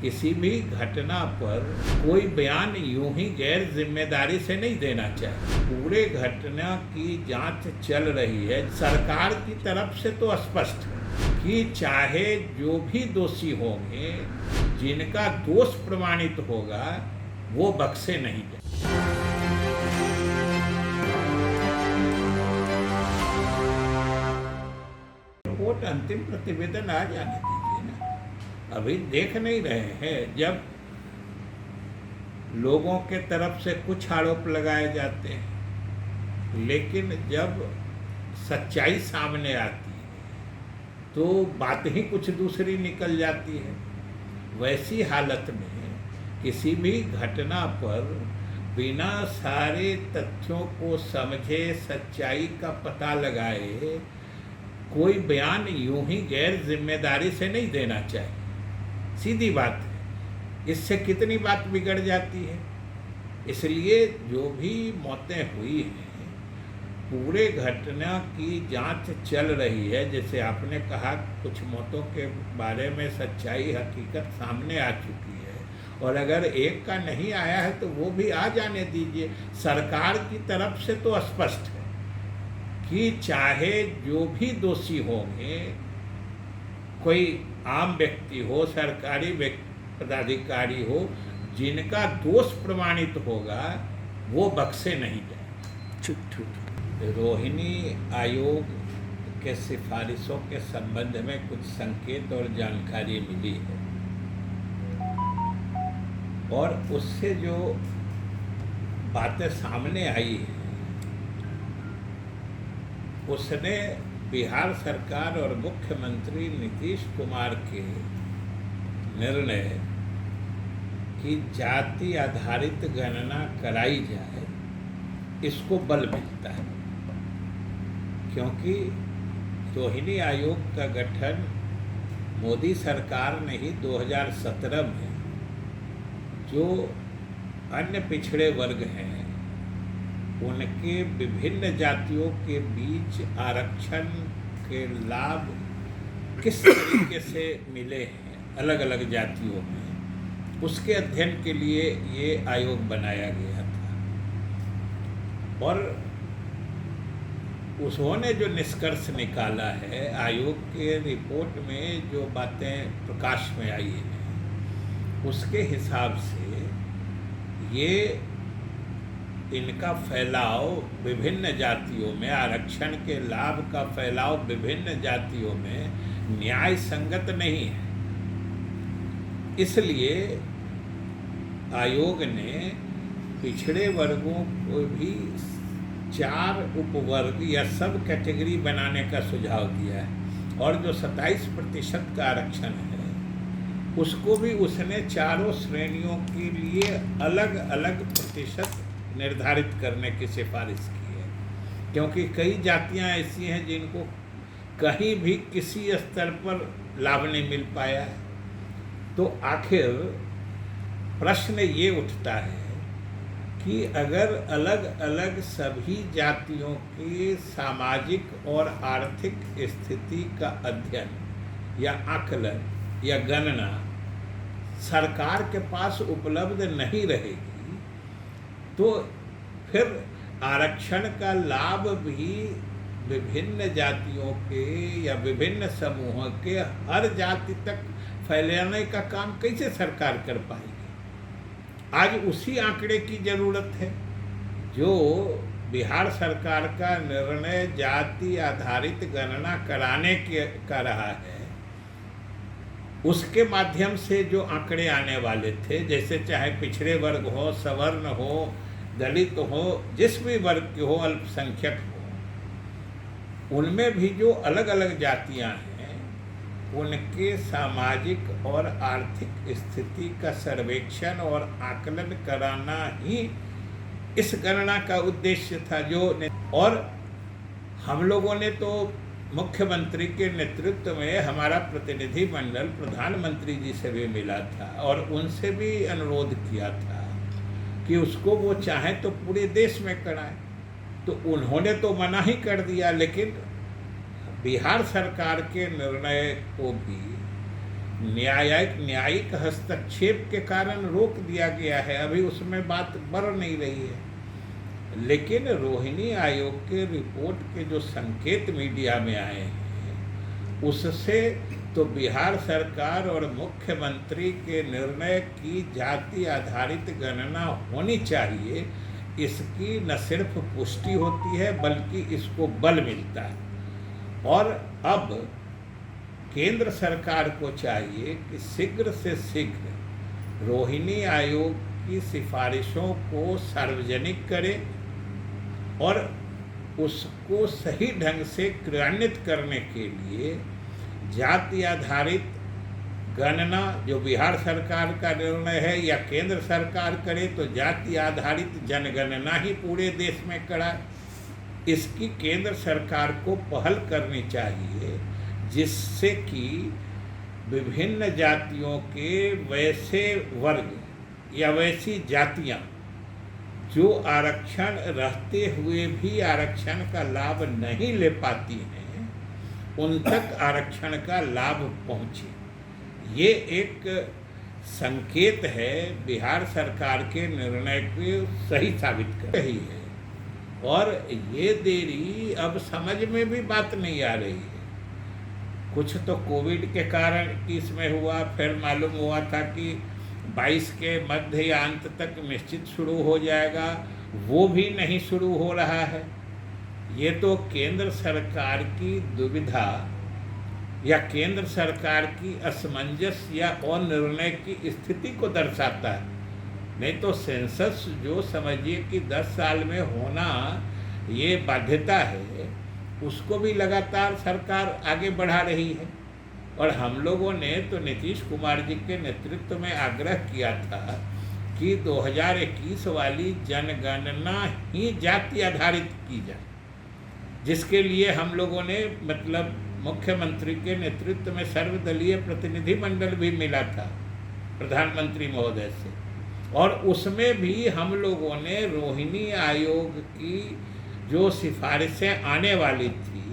किसी भी घटना पर कोई बयान यूं ही गैर जिम्मेदारी से नहीं देना चाहिए। पूरे घटना की जांच चल रही है। सरकार की तरफ से तो स्पष्ट है कि चाहे जो भी दोषी होंगे, जिनका दोष प्रमाणित होगा वो बख्शे नहीं जाए। रिपोर्ट अंतिम प्रतिवेदन आ जाने दीजिए ना। अभी देख नहीं रहे हैं, जब लोगों के तरफ से कुछ आरोप लगाए जाते हैं, लेकिन जब सच्चाई सामने आती है तो बात ही कुछ दूसरी निकल जाती है। वैसी हालत में किसी भी घटना पर बिना सारे तथ्यों को समझे, सच्चाई का पता लगाए कोई बयान यूं ही गैर जिम्मेदारी से नहीं देना चाहिए। सीधी बात है, इससे कितनी बात बिगड़ जाती है। इसलिए जो भी मौतें हुई हैं, पूरे घटना की जांच चल रही है। जैसे आपने कहा, कुछ मौतों के बारे में सच्चाई हकीकत सामने आ चुकी है, और अगर एक का नहीं आया है तो वो भी आ जाने दीजिए। सरकार की तरफ से तो स्पष्ट है कि चाहे जो भी दोषी होंगे, कोई आम व्यक्ति हो, सरकारी पदाधिकारी हो, जिनका दोष प्रमाणित होगा वो बख्शे नहीं जाए। रोहिणी आयोग के सिफारिशों के संबंध में कुछ संकेत और जानकारी मिली है, और उससे जो बातें सामने आई हैं, उसने बिहार सरकार और मुख्यमंत्री नीतीश कुमार के निर्णय कि जाति आधारित गणना कराई जाए, इसको बल मिलता है। क्योंकि रोहिणी आयोग का गठन मोदी सरकार ने ही 2017 में जो अन्य पिछड़े वर्ग हैं, उनके विभिन्न जातियों के बीच आरक्षण के लाभ किस तरीके से मिले हैं अलग अलग जातियों में, उसके अध्ययन के लिए ये आयोग बनाया गया था। और उन्होंने जो निष्कर्ष निकाला है, आयोग के रिपोर्ट में जो बातें प्रकाश में आई हैं, उसके हिसाब से ये इनका फैलाव विभिन्न जातियों में, आरक्षण के लाभ का फैलाव विभिन्न जातियों में न्याय संगत नहीं है। इसलिए आयोग ने पिछड़े वर्गों को भी 4 उपवर्ग या सब कैटेगरी बनाने का सुझाव दिया है, और जो 27% का आरक्षण है उसको भी उसने चारों श्रेणियों के लिए अलग अलग प्रतिशत निर्धारित करने की सिफारिश की है। क्योंकि कई जातियां ऐसी हैं जिनको कहीं भी किसी स्तर पर लाभ नहीं मिल पाया है। तो आखिर प्रश्न ये उठता है कि अगर अलग अलग सभी जातियों की सामाजिक और आर्थिक स्थिति का अध्ययन या आकलन या गणना सरकार के पास उपलब्ध नहीं रहेगी, तो फिर आरक्षण का लाभ भी विभिन्न जातियों के या विभिन्न समूहों के हर जाति तक फैलाने का काम कैसे सरकार कर पाएगी। आज उसी आंकड़े की जरूरत है जो बिहार सरकार का निर्णय जाति आधारित गणना कराने का रहा है। उसके माध्यम से जो आंकड़े आने वाले थे, जैसे चाहे पिछड़े वर्ग हो, सवर्ण हो, दलित हो, जिस भी वर्ग के हो, अल्पसंख्यक हो, उनमें भी जो अलग अलग जातियां हैं, उनके सामाजिक और आर्थिक स्थिति का सर्वेक्षण और आकलन कराना ही इस गणना का उद्देश्य था। और हम लोगों ने तो मुख्यमंत्री के नेतृत्व में हमारा प्रतिनिधि मंडल प्रधानमंत्री जी से भी मिला था, और उनसे भी अनुरोध किया था कि उसको वो चाहे तो पूरे देश में कराएं। तो उन्होंने तो मना ही कर दिया, लेकिन बिहार सरकार के निर्णय को भी न्यायिक हस्तक्षेप के कारण रोक दिया गया है, अभी उसमें बात बढ़ नहीं रही है। लेकिन रोहिणी आयोग के रिपोर्ट के जो संकेत मीडिया में आए हैं, उससे तो बिहार सरकार और मुख्यमंत्री के निर्णय की जाति आधारित गणना होनी चाहिए, इसकी न सिर्फ पुष्टि होती है बल्कि इसको बल मिलता है। और अब केंद्र सरकार को चाहिए कि शीघ्र से शीघ्र रोहिणी आयोग की सिफारिशों को सार्वजनिक करे और उसको सही ढंग से क्रियान्वित करने के लिए जाति आधारित गणना, जो बिहार सरकार का निर्णय है, या केंद्र सरकार करे तो जाति आधारित जनगणना ही पूरे देश में कराए। इसकी केंद्र सरकार को पहल करनी चाहिए, जिससे कि विभिन्न जातियों के वैसे वर्ग या वैसी जातियां जो आरक्षण रहते हुए भी आरक्षण का लाभ नहीं ले पाती हैं, उन तक आरक्षण का लाभ पहुंचे। ये एक संकेत है बिहार सरकार के निर्णय को सही साबित कर रही है। और ये देरी अब समझ में भी बात नहीं आ रही है। कुछ तो कोविड के कारण कि इसमें हुआ, फिर मालूम हुआ था कि 22 के मध्य या अंत तक निश्चित शुरू हो जाएगा, वो भी नहीं शुरू हो रहा है। ये तो केंद्र सरकार की दुविधा या केंद्र सरकार की असमंजस या अनिर्णय की स्थिति को दर्शाता है। नहीं तो सेंसस जो समझिए कि 10 साल में होना ये बाध्यता है, उसको भी लगातार सरकार आगे बढ़ा रही है। और हम लोगों ने तो नीतीश कुमार जी के नेतृत्व में आग्रह किया था कि 2021 वाली जनगणना ही जाति आधारित की जाए, जिसके लिए हम लोगों ने मतलब मुख्यमंत्री के नेतृत्व में सर्वदलीय प्रतिनिधि मंडल भी मिला था प्रधानमंत्री महोदय से, और उसमें भी हम लोगों ने रोहिणी आयोग की जो सिफारिशें आने वाली थी,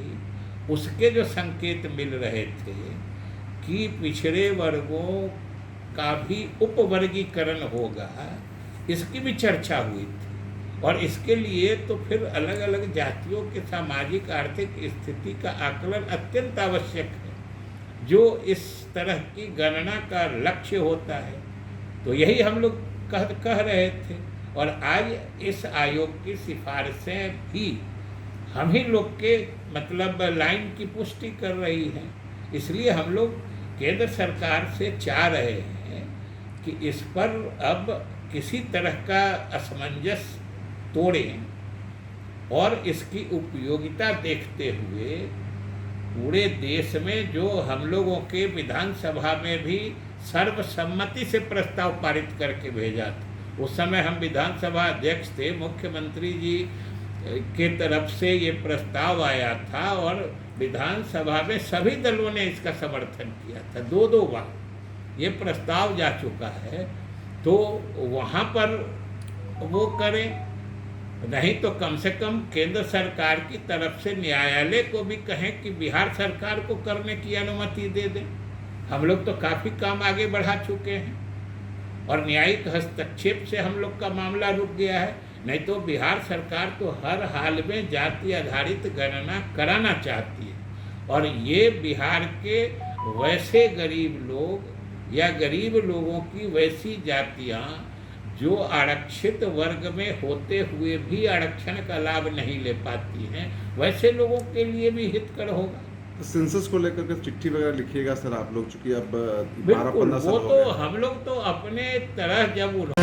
उसके जो संकेत मिल रहे थे कि पिछड़े वर्गों का भी उपवर्गीकरण होगा, इसकी भी चर्चा हुई थी। और इसके लिए तो फिर अलग अलग जातियों के सामाजिक आर्थिक स्थिति का आकलन अत्यंत आवश्यक है, जो इस तरह की गणना का लक्ष्य होता है। तो यही हम लोग कह रहे थे, और आज इस आयोग की सिफारिशें भी हम ही लोग के मतलब लाइन की पुष्टि कर रही हैं। इसलिए हम लोग केंद्र सरकार से चाह रहे हैं कि इस पर अब किसी तरह का असमंजस तोड़ें और इसकी उपयोगिता देखते हुए पूरे देश में जो हम लोगों के विधानसभा में भी सर्वसम्मति से प्रस्ताव पारित करके भेजा था, उस समय हम विधानसभा अध्यक्ष थे, मुख्यमंत्री जी के तरफ से ये प्रस्ताव आया था और विधानसभा में सभी दलों ने इसका समर्थन किया था। 2 बार ये प्रस्ताव जा चुका है, तो वहाँ पर वो करें, नहीं तो कम से कम केंद्र सरकार की तरफ से न्यायालय को भी कहें कि बिहार सरकार को करने की अनुमति दे दें। हम लोग तो काफ़ी काम आगे बढ़ा चुके हैं और न्यायिक हस्तक्षेप से हम लोग का मामला रुक गया है। नहीं तो बिहार सरकार तो हर हाल में जाति आधारित गणना कराना चाहती है, और ये बिहार के वैसे गरीब लोग या गरीब लोगों की वैसी जातियाँ जो आरक्षित वर्ग में होते हुए भी आरक्षण का लाभ नहीं ले पाती हैं, वैसे लोगों के लिए भी हितकर होगा। तो सेंसस को लेकर के चिट्ठी वगैरह लिखिएगा सर आप लोग, चूंकि अब 12-15 बिल्कुल, साल वो हो तो गए। हम लोग तो अपने तरह जब उन्होंने